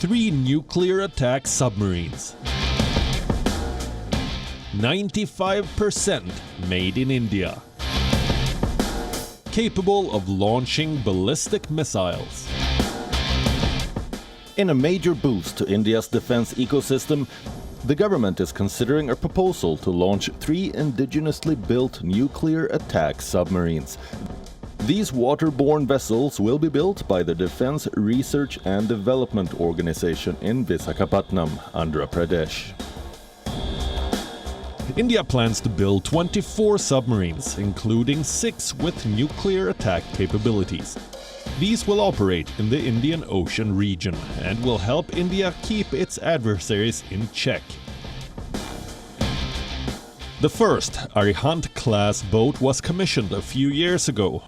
3 nuclear attack submarines. 95% made in India. Capable of launching ballistic missiles. In a major boost to India's defense ecosystem, the government is considering a proposal to launch 3 indigenously built nuclear attack submarines. These waterborne vessels will be built by the Defense Research and Development Organization in Visakhapatnam, Andhra Pradesh. India plans to build 24 submarines, including 6 with nuclear attack capabilities. These will operate in the Indian Ocean region and will help India keep its adversaries in check. The first Arihant-class boat was commissioned a few years ago,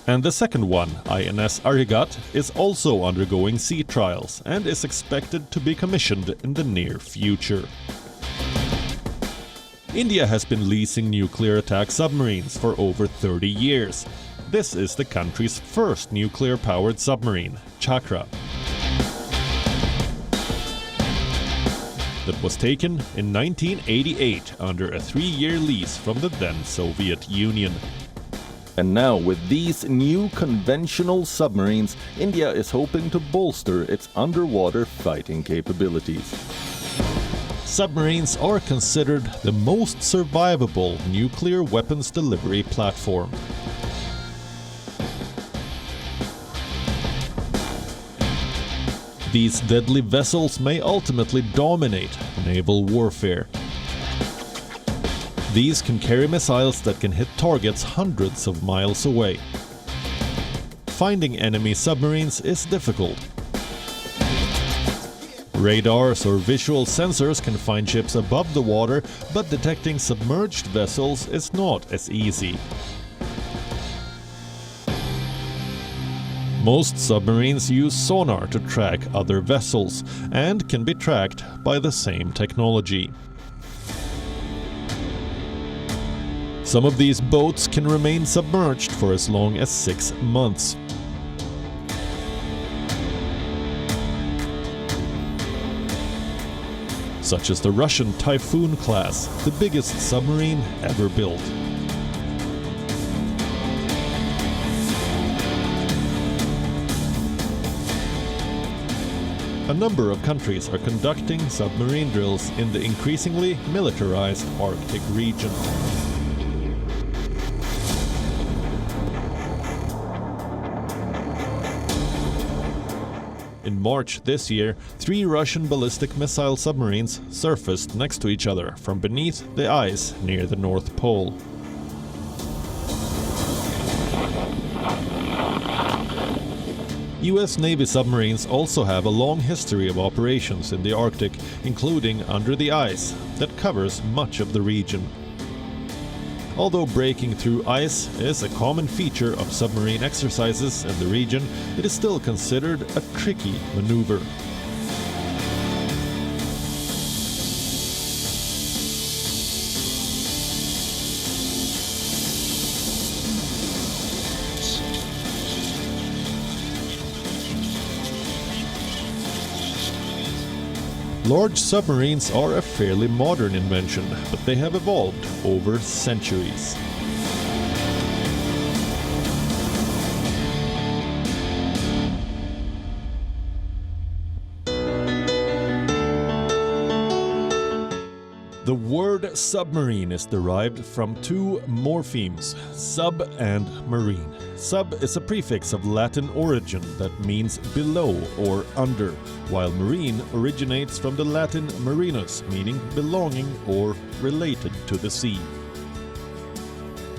and the second one, INS Arigat, is also undergoing sea trials and is expected to be commissioned in the near future. India has been leasing nuclear attack submarines for over 30 years. This is the country's first nuclear-powered submarine, Chakra, that was taken in 1988 under a 3-year lease from the then Soviet Union. And now, with these new conventional submarines, India is hoping to bolster its underwater fighting capabilities. Submarines are considered the most survivable nuclear weapons delivery platform. These deadly vessels may ultimately dominate naval warfare. These can carry missiles that can hit targets hundreds of miles away. Finding enemy submarines is difficult. Radars or visual sensors can find ships above the water, but detecting submerged vessels is not as easy. Most submarines use sonar to track other vessels and can be tracked by the same technology. Some of these boats can remain submerged for as long as 6 months. Such as the Russian Typhoon class, the biggest submarine ever built. A number of countries are conducting submarine drills in the increasingly militarized Arctic region. In March this year, 3 Russian ballistic missile submarines surfaced next to each other from beneath the ice near the North Pole. US Navy submarines also have a long history of operations in the Arctic, including under the ice, that covers much of the region. Although breaking through ice is a common feature of submarine exercises in the region, it is still considered a tricky maneuver. Large submarines are a fairly modern invention, but they have evolved over centuries. The word submarine is derived from 2 morphemes, sub and marine. Sub is a prefix of Latin origin that means below or under, while marine originates from the Latin marinus, meaning belonging or related to the sea.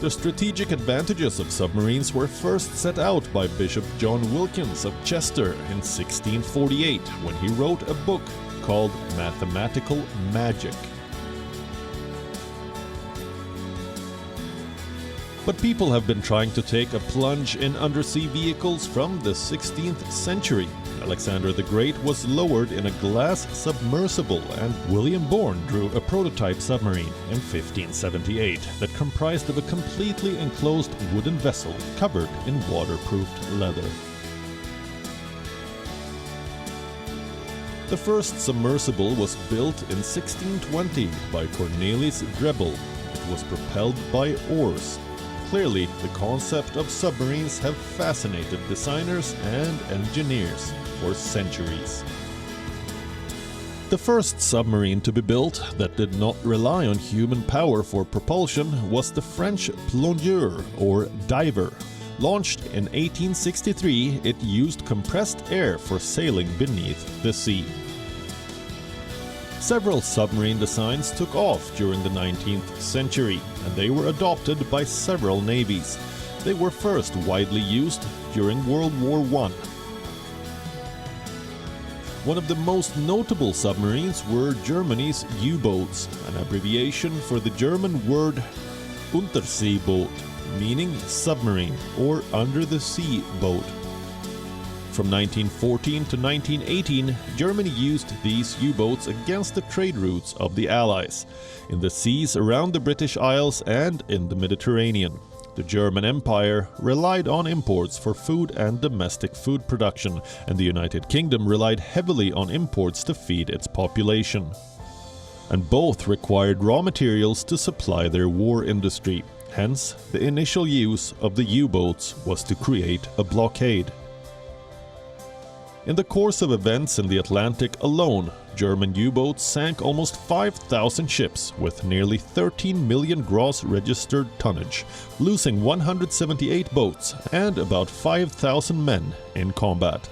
The strategic advantages of submarines were first set out by Bishop John Wilkins of Chester in 1648 when he wrote a book called Mathematical Magic. But people have been trying to take a plunge in undersea vehicles from the 16th century. Alexander the Great was lowered in a glass submersible, and William Bourne drew a prototype submarine in 1578 that comprised of a completely enclosed wooden vessel covered in waterproofed leather. The first submersible was built in 1620 by Cornelis Drebbel. It was propelled by oars. Clearly, the concept of submarines have fascinated designers and engineers for centuries. The first submarine to be built that did not rely on human power for propulsion was the French plongeur, or diver. Launched in 1863, it used compressed air for sailing beneath the sea. Several submarine designs took off during the 19th century, and they were adopted by several navies. They were first widely used during World War I. One of the most notable submarines were Germany's U-boats, an abbreviation for the German word Unterseeboot, meaning submarine or under-the-sea boat. From 1914 to 1918, Germany used these U-boats against the trade routes of the Allies, in the seas around the British Isles and in the Mediterranean. The German Empire relied on imports for food and domestic food production, and the United Kingdom relied heavily on imports to feed its population. And both required raw materials to supply their war industry. Hence, the initial use of the U-boats was to create a blockade. In the course of events in the Atlantic alone, German U-boats sank almost 5,000 ships with nearly 13 million gross registered tonnage, losing 178 boats and about 5,000 men in combat.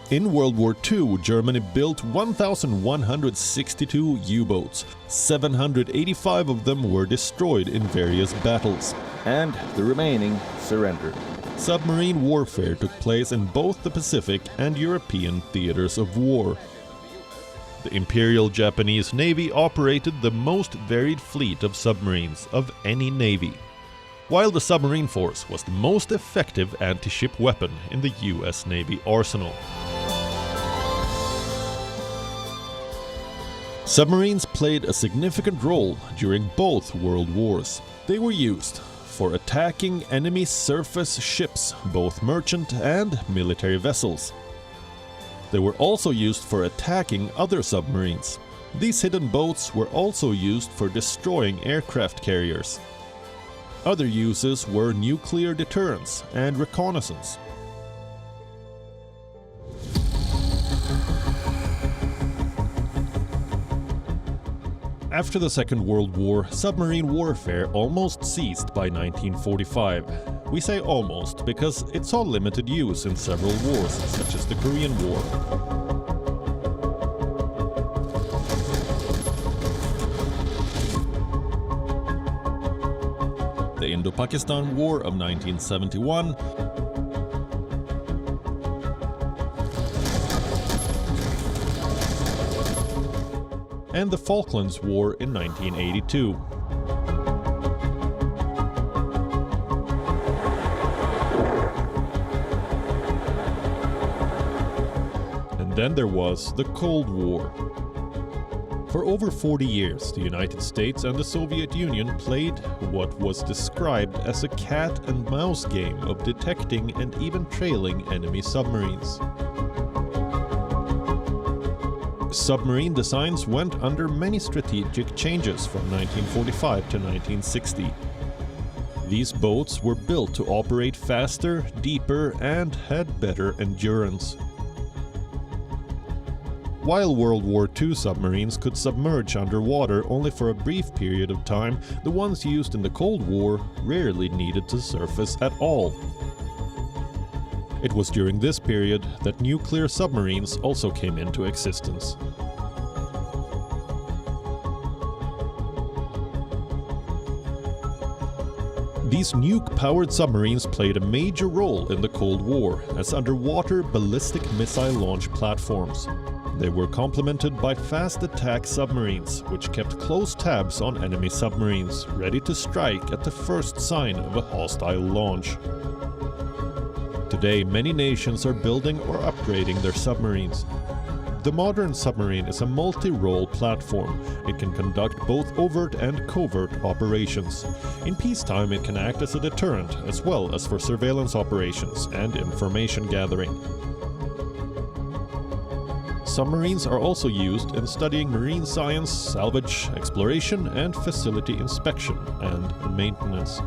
In World War II, Germany built 1,162 U-boats. 785 of them were destroyed in various battles, and the remaining surrendered. Submarine warfare took place in both the Pacific and European theaters of war. The Imperial Japanese Navy operated the most varied fleet of submarines of any navy, while the submarine force was the most effective anti-ship weapon in the US Navy arsenal. Submarines played a significant role during both world wars. They were used for attacking enemy surface ships, both merchant and military vessels. They were also used for attacking other submarines. These hidden boats were also used for destroying aircraft carriers. Other uses were nuclear deterrence and reconnaissance. After the Second World War, submarine warfare almost ceased by 1945. We say almost because it saw limited use in several wars, such as the Korean War. The Indo-Pakistan War of 1971, and the Falklands War in 1982. And then there was the Cold War. For over 40 years, the United States and the Soviet Union played what was described as a cat and mouse game of detecting and even trailing enemy submarines. Submarine designs went under many strategic changes from 1945 to 1960. These boats were built to operate faster, deeper, and had better endurance. While World War II submarines could submerge underwater only for a brief period of time, the ones used in the Cold War rarely needed to surface at all. It was during this period that nuclear submarines also came into existence. These nuke-powered submarines played a major role in the Cold War as underwater ballistic missile launch platforms. They were complemented by fast attack submarines, which kept close tabs on enemy submarines, ready to strike at the first sign of a hostile launch. Today, many nations are building or upgrading their submarines. The modern submarine is a multi-role platform. It can conduct both overt and covert operations. In peacetime, it can act as a deterrent, as well as for surveillance operations and information gathering. submarines are also used in studying marine science, salvage, exploration, and facility inspection and maintenance.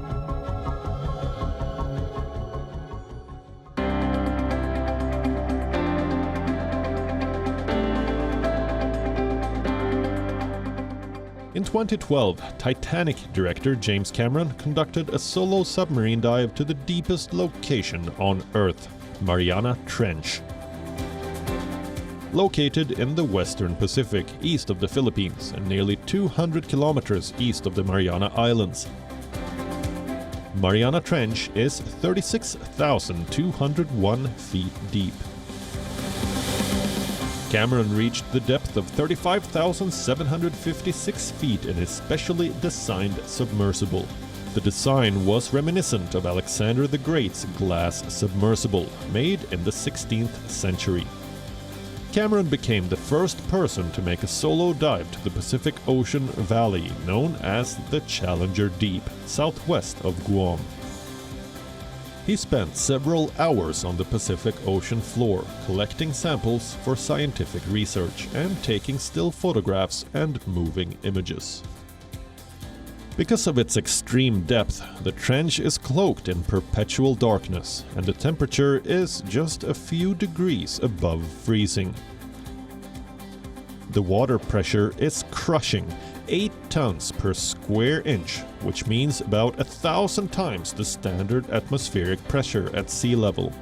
In 2012, Titanic director James Cameron conducted a solo submarine dive to the deepest location on Earth, Mariana Trench. Located in the western Pacific, east of the Philippines and nearly 200 kilometers east of the Mariana Islands. Mariana Trench is 36,201 feet deep. Cameron reached the depth of 35,756 feet in his specially designed submersible. The design was reminiscent of Alexander the Great's glass submersible, made in the 16th century. Cameron became the first person to make a solo dive to the Pacific Ocean valley known as the Challenger Deep, southwest of Guam. He spent several hours on the Pacific Ocean floor, collecting samples for scientific research and taking still photographs and moving images. Because of its extreme depth, the trench is cloaked in perpetual darkness, and the temperature is just a few degrees above freezing. The water pressure is crushing, 8 tons per square inch, which means about 1,000 times the standard atmospheric pressure at sea level.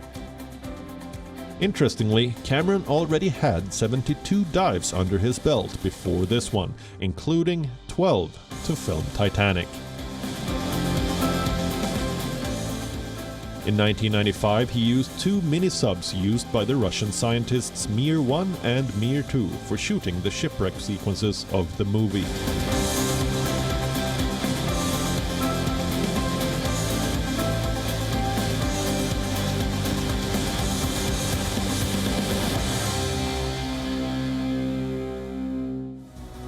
Interestingly, Cameron already had 72 dives under his belt before this one, including 12 to film Titanic. In 1995, he used 2 mini-subs used by the Russian scientists Mir 1 and Mir 2 for shooting the shipwreck sequences of the movie.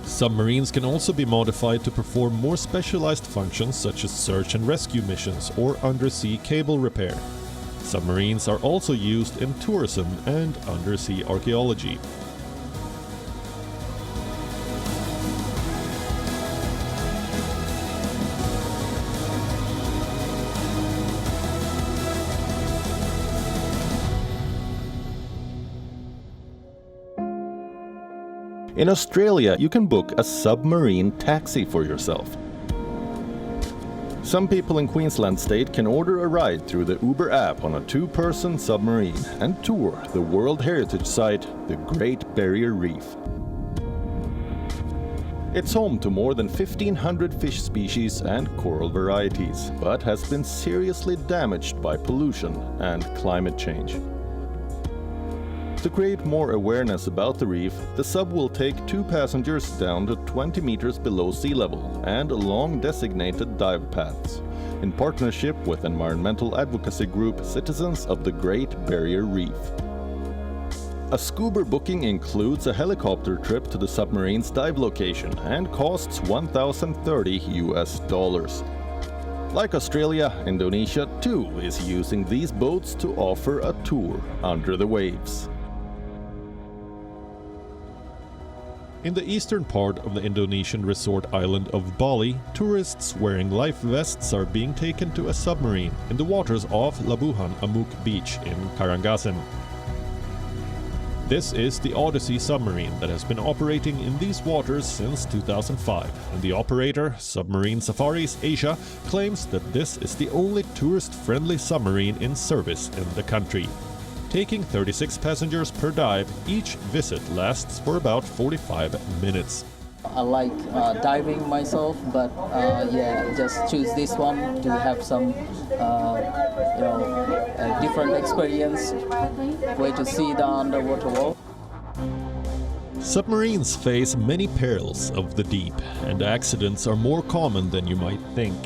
Submarines can also be modified to perform more specialized functions such as search and rescue missions or undersea cable repair. Submarines are also used in tourism and undersea archaeology. In Australia, you can book a submarine taxi for yourself. Some people in Queensland state can order a ride through the Uber app on a 2-person submarine and tour the World Heritage Site, the Great Barrier Reef. It's home to more than 1,500 fish species and coral varieties, but has been seriously damaged by pollution and climate change. To create more awareness about the reef, the sub will take 2 passengers down to 20 meters below sea level and along designated dive paths, in partnership with environmental advocacy group Citizens of the Great Barrier Reef. A scuba booking includes a helicopter trip to the submarine's dive location and costs $1,030. Like Australia, Indonesia too is using these boats to offer a tour under the waves. In the eastern part of the Indonesian resort island of Bali, tourists wearing life vests are being taken to a submarine in the waters off Labuhan Amuk Beach in Karangasem. This is the Odyssey submarine that has been operating in these waters since 2005, and the operator, Submarine Safaris Asia, claims that this is the only tourist-friendly submarine in service in the country. Taking 36 passengers per dive, each visit lasts for about 45 minutes. I like diving myself, but just choose this one to have some, different experience, way to see the underwater world. Submarines face many perils of the deep, and accidents are more common than you might think.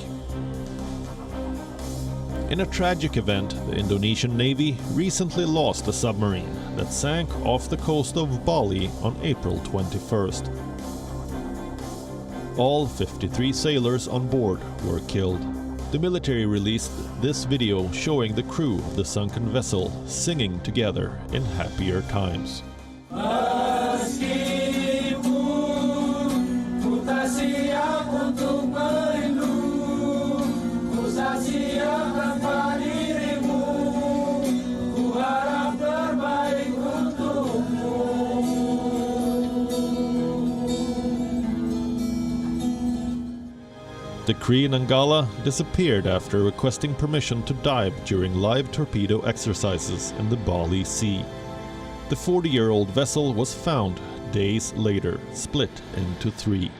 In a tragic event, the Indonesian Navy recently lost a submarine that sank off the coast of Bali on April 21st. All 53 sailors on board were killed. The military released this video showing the crew of the sunken vessel singing together in happier times. The Cree Nangala disappeared after requesting permission to dive during live torpedo exercises in the Bali Sea. The 40-year-old vessel was found days later, split into 3.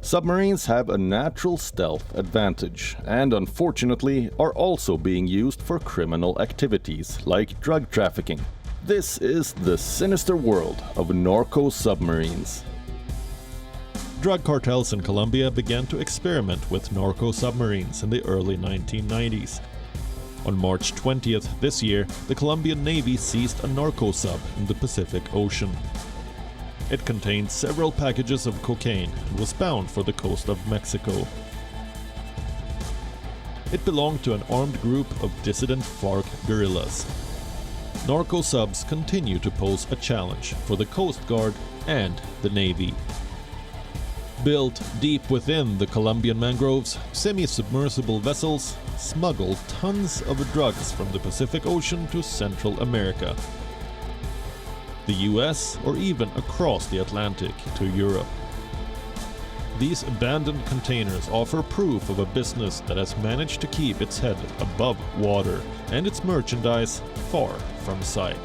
Submarines have a natural stealth advantage and unfortunately are also being used for criminal activities like drug trafficking. This is the sinister world of narco-submarines. Drug cartels in Colombia began to experiment with narco-submarines in the early 1990s. On March 20th this year, the Colombian Navy seized a narco-sub in the Pacific Ocean. It contained several packages of cocaine and was bound for the coast of Mexico. It belonged to an armed group of dissident FARC guerrillas. Narco-subs continue to pose a challenge for the Coast Guard and the Navy. Built deep within the Colombian mangroves, semi-submersible vessels smuggle tons of drugs from the Pacific Ocean to Central America, the US, or even across the Atlantic to Europe. These abandoned containers offer proof of a business that has managed to keep its head above water and its merchandise far from sight.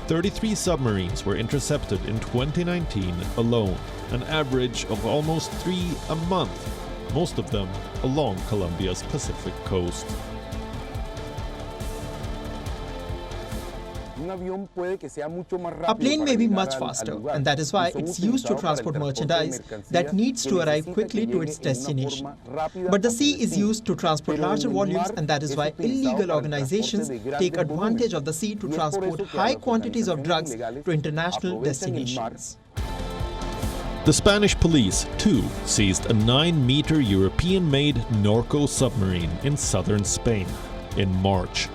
33 submarines were intercepted in 2019 alone, an average of almost 3 a month, most of them along Colombia's Pacific coast. A plane may be much faster, and that is why it's used to transport merchandise that needs to arrive quickly to its destination. But the sea is used to transport larger volumes, and that is why illegal organizations take advantage of the sea to transport high quantities of drugs to international destinations. The Spanish police, too, seized a 9-meter European-made narco-submarine in southern Spain in March.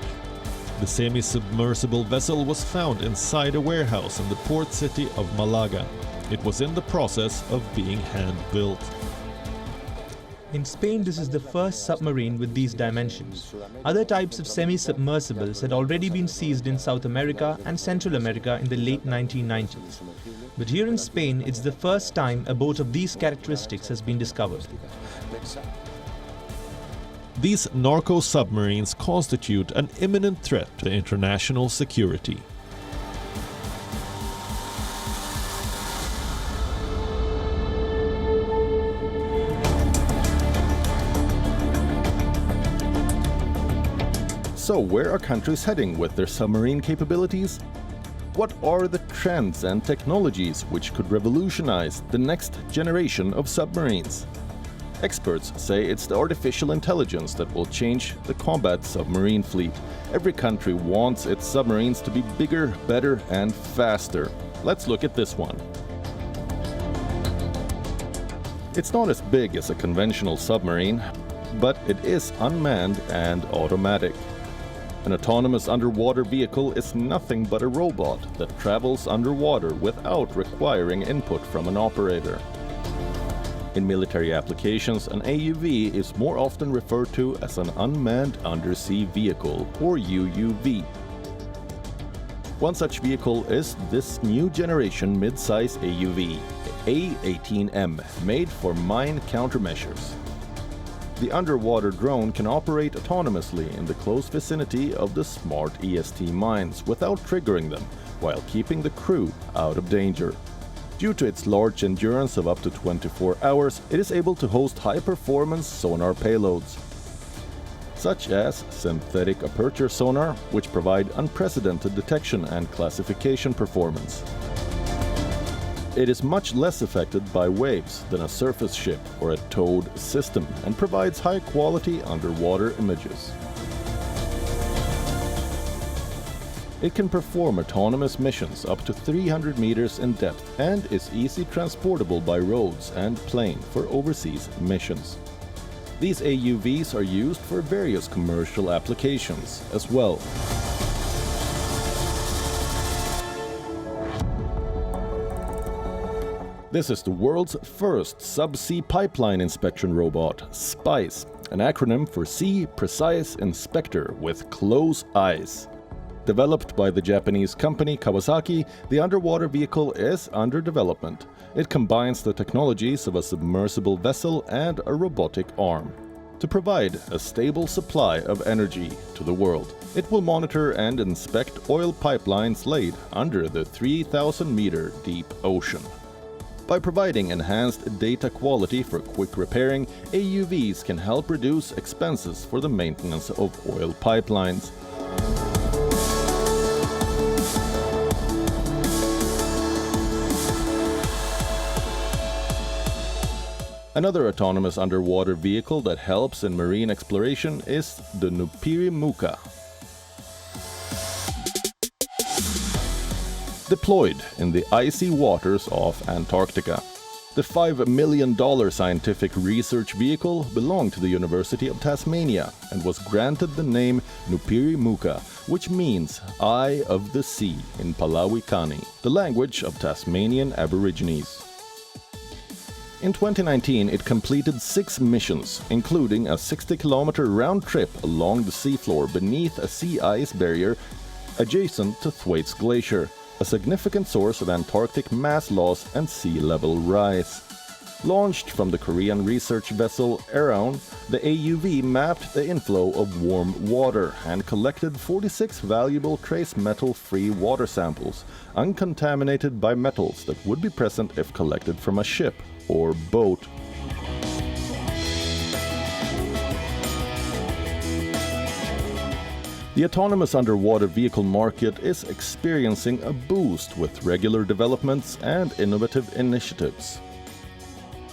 The semi-submersible vessel was found inside a warehouse in the port city of Malaga. It was in the process of being hand-built. In Spain, this is the first submarine with these dimensions. Other types of semi-submersibles had already been seized in South America and Central America in the late 1990s. But here in Spain, it's the first time a boat of these characteristics has been discovered. These narco-submarines constitute an imminent threat to international security. So where are countries heading with their submarine capabilities? What are the trends and technologies which could revolutionize the next generation of submarines? Experts say it's the artificial intelligence that will change the combat submarine fleet. Every country wants its submarines to be bigger, better, and faster. Let's look at this one. It's not as big as a conventional submarine, but it is unmanned and automatic. An autonomous underwater vehicle is nothing but a robot that travels underwater without requiring input from an operator. In military applications, an AUV is more often referred to as an unmanned undersea vehicle, or UUV. One such vehicle is this new generation mid-size AUV, A-18M, made for mine countermeasures. The underwater drone can operate autonomously in the close vicinity of the smart EST mines without triggering them, while keeping the crew out of danger. Due to its large endurance of up to 24 hours, it is able to host high-performance sonar payloads, such as synthetic aperture sonar, which provide unprecedented detection and classification performance. It is much less affected by waves than a surface ship or a towed system and provides high-quality underwater images. It can perform autonomous missions up to 300 meters in depth and is easy transportable by roads and plane for overseas missions. These AUVs are used for various commercial applications as well. This is the world's first subsea pipeline inspection robot, SPICE, an acronym for Sea Precise Inspector with Close Eyes. Developed by the Japanese company Kawasaki, the underwater vehicle is under development. It combines the technologies of a submersible vessel and a robotic arm to provide a stable supply of energy to the world. It will monitor and inspect oil pipelines laid under the 3,000-meter deep ocean. By providing enhanced data quality for quick repairing, AUVs can help reduce expenses for the maintenance of oil pipelines. Another autonomous underwater vehicle that helps in marine exploration is the Nupiri Muka. Deployed in the icy waters of Antarctica. The $5 million scientific research vehicle belonged to the University of Tasmania and was granted the name Nupiri Muka, which means Eye of the Sea in Palawikani, the language of Tasmanian Aborigines. In 2019, it completed 6 missions, including a 60-kilometer round trip along the seafloor beneath a sea ice barrier adjacent to Thwaites Glacier, a significant source of Antarctic mass loss and sea level rise. Launched from the Korean research vessel Eraon, the AUV mapped the inflow of warm water and collected 46 valuable trace metal-free water samples, uncontaminated by metals that would be present if collected from a ship or boat. The autonomous underwater vehicle market is experiencing a boost with regular developments and innovative initiatives.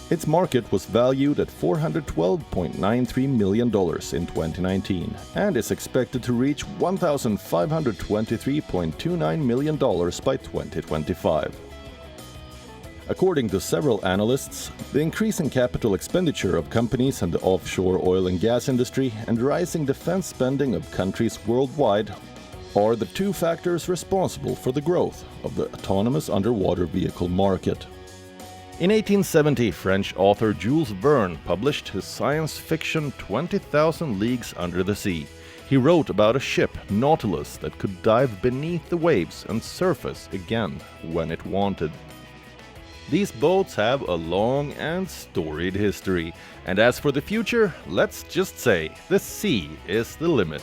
Its market was valued at $412.93 million in 2019 and is expected to reach $1,523.29 million by 2025. According to several analysts, the increasing capital expenditure of companies in the offshore oil and gas industry and rising defense spending of countries worldwide are the 2 factors responsible for the growth of the autonomous underwater vehicle market. In 1870, French author Jules Verne published his science fiction 20,000 Leagues Under the Sea. He wrote about a ship, Nautilus, that could dive beneath the waves and surface again when it wanted. These boats have a long and storied history, and as for the future, let's just say the sea is the limit.